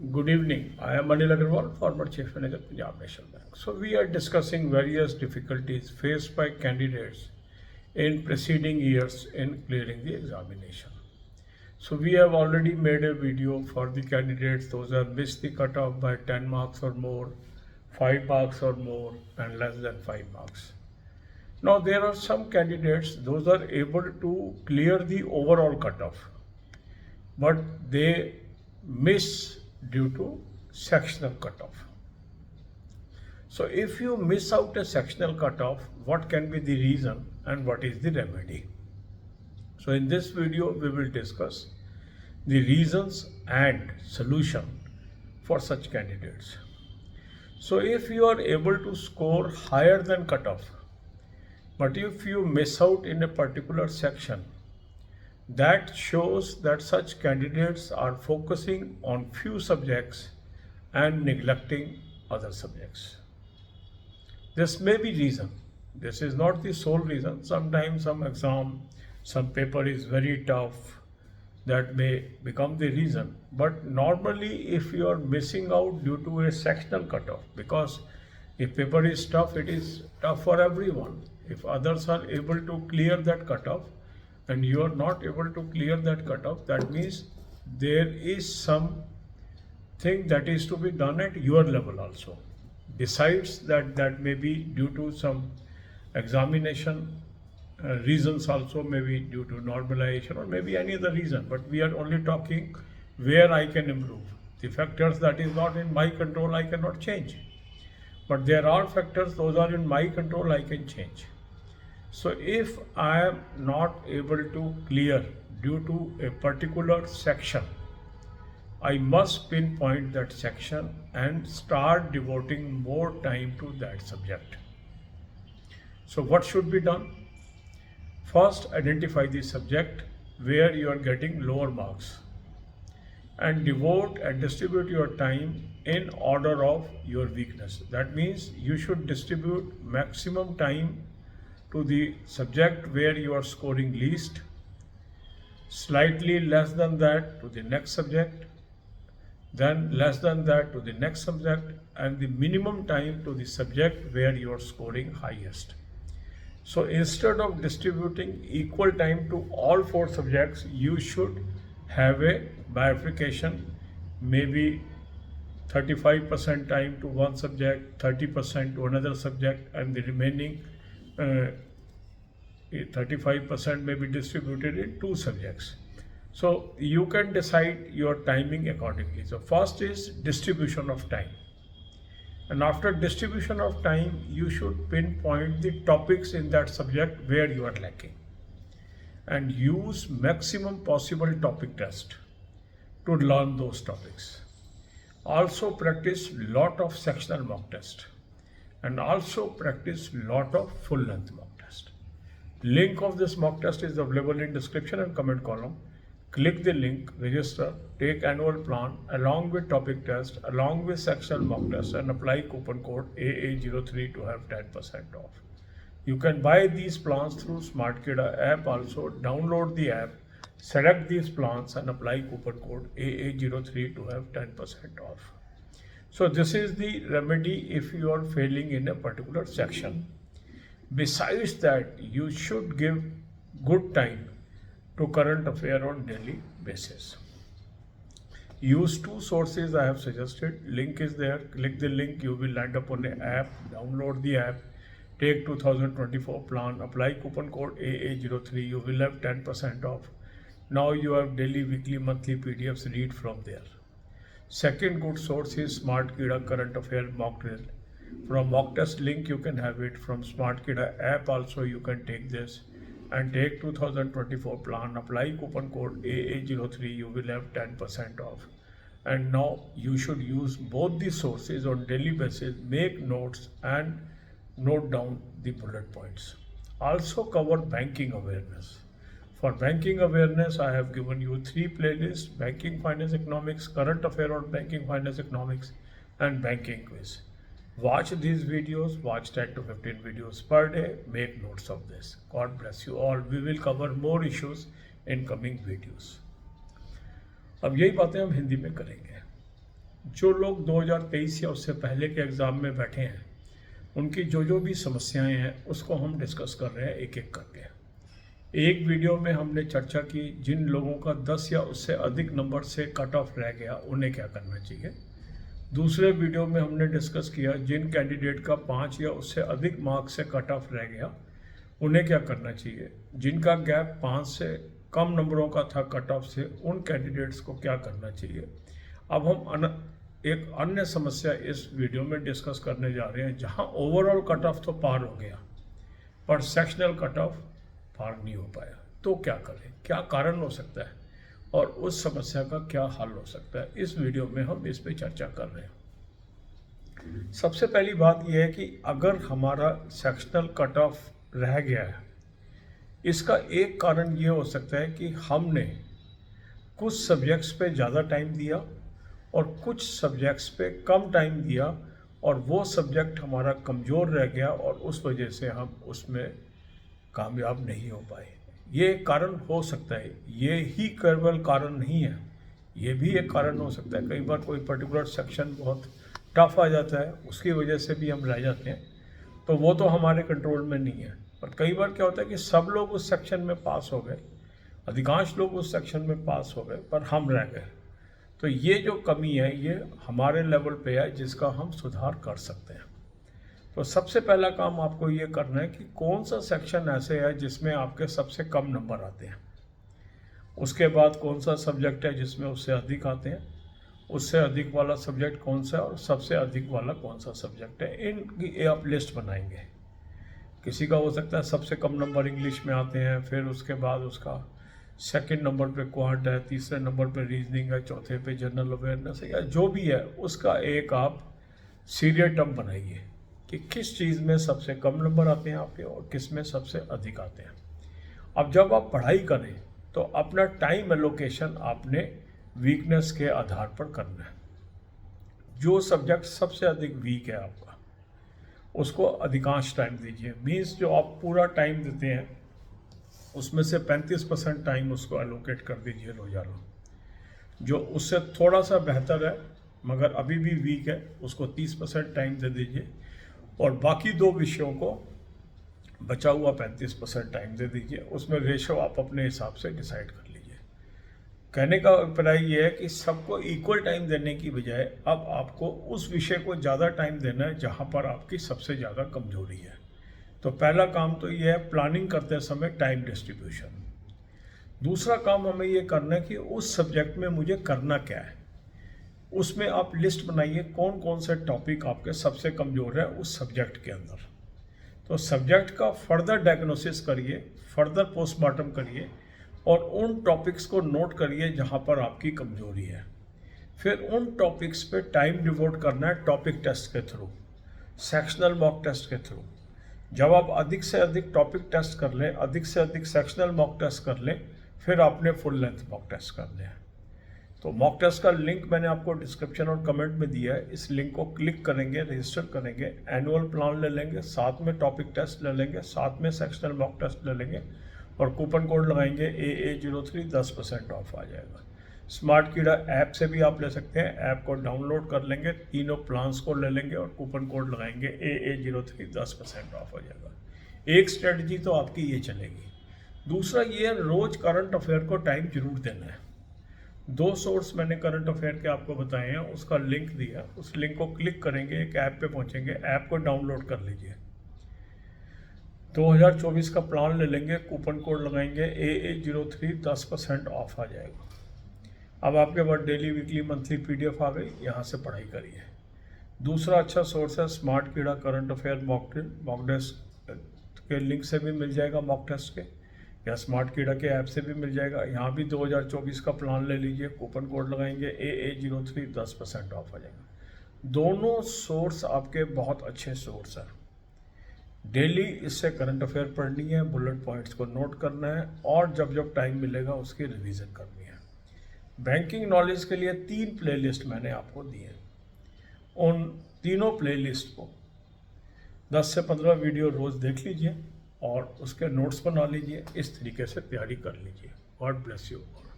Good evening. I am Anil Agarwal, former Chief Manager, Punjab National Bank. So we are discussing various difficulties faced by candidates in preceding years in clearing the examination. So we have already made a video for the candidates those who have missed the cutoff by 10 marks or more, 5 marks or more, and less than 5 marks. Now there are some candidates those are able to clear the overall cutoff, but they miss due to sectional cutoff. So if you miss out a sectional cutoff, what can be the reason and what is the remedy? So in this video, we will discuss the reasons and solution for such candidates. So if you are able to score higher than cutoff, but if you miss out in a particular section, that shows that such candidates are focusing on few subjects and neglecting other subjects. This may be reason. This is not the sole reason. Sometimes some paper is very tough. That may become the reason. But normally if you are missing out due to a sectional cutoff, because if paper is tough, it is tough for everyone. If others are able to clear that cutoff and you are not able to clear that cutoff, that means there is something that is to be done at your level also. Besides that, that may be due to some examination reasons, also maybe due to normalization or maybe any other reason, but we are only talking where I can improve. The factors that is not in my control I cannot change, but there are factors those are in my control I can change. So if I am not able to clear due to a particular section, I must pinpoint that section and start devoting more time to that subject. So what should be done? First, identify the subject where you are getting lower marks and devote and distribute your time in order of your weakness. That means you should distribute maximum time to the subject where you are scoring least, slightly less than that to the next subject, then less than that to the next subject, and the minimum time to the subject where you are scoring highest. So instead of distributing equal time to all 4 subjects, you should have a bifurcation, maybe 35% time to one subject, 30% to another subject, and the remaining 35% may be distributed in 2 subjects. So you can decide your timing accordingly. So first is distribution of time. And after distribution of time, you should pinpoint the topics in that subject where you are lacking and use maximum possible topic test to learn those topics. Also practice lot of sectional mock test and also practice lot of full length mock test. Link of this mock test is available in description and comment column. Click the link, register, take annual plan along with topic test, along with sectional mock test, and apply coupon code AA03 to have 10% off. You can buy these plans through SmartKida app also. Download the app, select these plans and apply coupon code AA03 to have 10% off. So this is the remedy if you are failing in a particular section. Besides that, you should give good time to current affair on daily basis. Use 2 sources I have suggested. Link is there. Click the link. You will land up on an app. Download the app. Take 2024 plan. Apply coupon code AA03. You will have 10% off. Now you have daily, weekly, monthly PDFs. Read from there. Second good source is SmartKida current affair mock drill. From mock test link you can have it. From SmartKida app also you can take this and take 2024 plan, apply coupon code AA03, you will have 10% off. And now you should use both the sources on daily basis, make notes and note down the bullet points. Also cover banking awareness. For banking awareness, I have given you 3 playlists: banking finance economics, current affair on banking finance economics, and banking quiz. Watch these videos, watch 10 to 15 videos per day, make notes of this. God bless you all. We will cover more issues in coming videos. अब यही बातें हम हिंदी में करेंगे. जो लोग 2023 या उससे पहले के एग्ज़ाम में बैठे हैं उनकी जो भी समस्याएं हैं उसको हम डिस्कस कर रहे हैं एक एक करके। एक वीडियो में हमने चर्चा की जिन लोगों का 10 या उससे अधिक नंबर से कट ऑफ रह गया उन्हें क्या करना चाहिए। दूसरे वीडियो में हमने डिस्कस किया जिन कैंडिडेट का 5 या उससे अधिक मार्क्स से कट ऑफ रह गया उन्हें क्या करना चाहिए। जिनका गैप 5 से कम नंबरों का था कट ऑफ से उन कैंडिडेट्स को क्या करना चाहिए। अब हम एक अन्य समस्या इस वीडियो में डिस्कस करने जा रहे हैं जहां ओवरऑल कट ऑफ तो पार हो गया पर सेक्शनल कट ऑफ पार नहीं हो पाया, तो क्या करें, क्या कारण हो सकता है और उस समस्या का क्या हल हो सकता है। इस वीडियो में हम इस पे चर्चा कर रहे हैं। सबसे पहली बात यह है कि अगर हमारा सेक्शनल कट ऑफ रह गया है, इसका एक कारण ये हो सकता है कि हमने कुछ सब्जेक्ट्स पे ज़्यादा टाइम दिया और कुछ सब्जेक्ट्स पे कम टाइम दिया और वो सब्जेक्ट हमारा कमज़ोर रह गया और उस वजह से हम उसमें कामयाब नहीं हो पाए। ये एक कारण हो सकता है, ये ही केवल कारण नहीं है, ये भी एक कारण हो सकता है। कई बार कोई पर्टिकुलर सेक्शन बहुत टफ आ जाता है, उसकी वजह से भी हम रह जाते हैं, तो वो तो हमारे कंट्रोल में नहीं है। पर कई बार क्या होता है कि सब लोग उस सेक्शन में पास हो गए, अधिकांश लोग उस सेक्शन में पास हो गए पर हम रह गए। तो ये जो कमी है ये हमारे लेवल पे है जिसका हम सुधार कर सकते हैं। तो सबसे पहला काम आपको ये करना है कि कौन सा सेक्शन ऐसे है जिसमें आपके सबसे कम नंबर आते हैं। उसके बाद कौन सा सब्जेक्ट है जिसमें उससे अधिक आते हैं, उससे अधिक वाला सब्जेक्ट कौन सा है और सबसे अधिक वाला कौन सा सब्जेक्ट है। इनकी आप लिस्ट बनाएंगे। किसी का हो सकता है सबसे कम नंबर इंग्लिश में आते हैं, फिर उसके बाद उसका सेकंड नंबर पे क्वांट है, तीसरे नंबर पे रीजनिंग है, चौथे पे जनरल अवेयरनेस है, या जो भी है उसका एक आप सीरियल टर्म बनाइए कि किस चीज़ में सबसे कम नंबर आते हैं आपके और किस में सबसे अधिक आते हैं। अब जब आप पढ़ाई करें तो अपना टाइम एलोकेशन आपने वीकनेस के आधार पर करना है। जो सब्जेक्ट सबसे अधिक वीक है आपका उसको अधिकांश टाइम दीजिए। मीन्स जो आप पूरा टाइम देते हैं उसमें से 35% टाइम उसको एलोकेट कर दीजिए रोजाना। जो उससे थोड़ा सा बेहतर है मगर अभी भी वीक है उसको 30% टाइम दे दीजिए और बाकी दो विषयों को बचा हुआ 35% टाइम दे दीजिए। उसमें रेशो आप अपने हिसाब से डिसाइड कर लीजिए। कहने का अभिप्राय ये है कि सबको इक्वल टाइम देने की बजाय अब आपको उस विषय को ज़्यादा टाइम देना है जहाँ पर आपकी सबसे ज़्यादा कमजोरी है। तो पहला काम तो ये है प्लानिंग करते समय टाइम डिस्ट्रीब्यूशन। दूसरा काम हमें ये करना है कि उस सब्जेक्ट में मुझे करना क्या है। उसमें आप लिस्ट बनाइए कौन कौन से टॉपिक आपके सबसे कमज़ोर है उस सब्जेक्ट के अंदर। तो सब्जेक्ट का फर्दर डायग्नोसिस करिए, फर्दर पोस्टमार्टम करिए और उन टॉपिक्स को नोट करिए जहाँ पर आपकी कमजोरी है। फिर उन टॉपिक्स पे टाइम डिवोट करना है टॉपिक टेस्ट के थ्रू, सेक्शनल मॉक टेस्ट के थ्रू। जब आप अधिक से अधिक टॉपिक टेस्ट कर लें, अधिक से अधिक सेक्शनल मॉक टेस्ट कर लें, फिर आपने फुल लेंथ मॉक टेस्ट करने हैं। तो मॉक टेस्ट का लिंक मैंने आपको डिस्क्रिप्शन और कमेंट में दिया है। इस लिंक को क्लिक करेंगे, रजिस्टर करेंगे, एनुअल प्लान ले लेंगे, साथ में टॉपिक टेस्ट ले लेंगे, साथ में सेक्शनल मॉक टेस्ट ले लेंगे और कूपन कोड लगाएंगे AA03, 10% ऑफ आ जाएगा। स्मार्ट कीड़ा ऐप से भी आप ले सकते हैं, ऐप को डाउनलोड कर लेंगे, तीनों प्लान्स को ले लेंगे और कूपन कोड लगाएंगे AA03, 10% ऑफ आ जाएगा। एक स्ट्रेटजी तो आपकी ये चलेगी। दूसरा ये रोज करंट अफेयर को टाइम जरूर देना है। 2 सोर्स मैंने करंट अफेयर के आपको बताए हैं, उसका लिंक दिया, उस लिंक को क्लिक करेंगे, एक ऐप पे पहुंचेंगे, ऐप को डाउनलोड कर लीजिए। 2024 का प्लान ले लेंगे, कूपन कोड लगाएंगे AA03, 10% ऑफ आ जाएगा। अब आपके पास डेली, वीकली, मंथली PDF आ गई, यहाँ से पढ़ाई करिए। दूसरा अच्छा सोर्स है स्मार्ट कीड़ा करंट अफेयर मॉक टेस्ट के लिंक से भी मिल जाएगा, मॉक टेस्ट के, या स्मार्ट कीड़ा के ऐप से भी मिल जाएगा। यहाँ भी 2024 का प्लान ले लीजिए, कूपन कोड लगाएंगे AA03, 10% ऑफ आ जाएगा। दोनों सोर्स आपके बहुत अच्छे सोर्स हैं। डेली इससे करंट अफेयर पढ़नी है, बुलेट पॉइंट्स को नोट करना है और जब जब टाइम मिलेगा उसकी रिवीजन करनी है। बैंकिंग नॉलेज के लिए 3 प्लेलिस्ट मैंने आपको दी है। उन तीनों प्लेलिस्ट को 10 से 15 वीडियो रोज़ देख लीजिए और उसके नोट्स बना लीजिए। इस तरीके से तैयारी कर लीजिए। God bless you.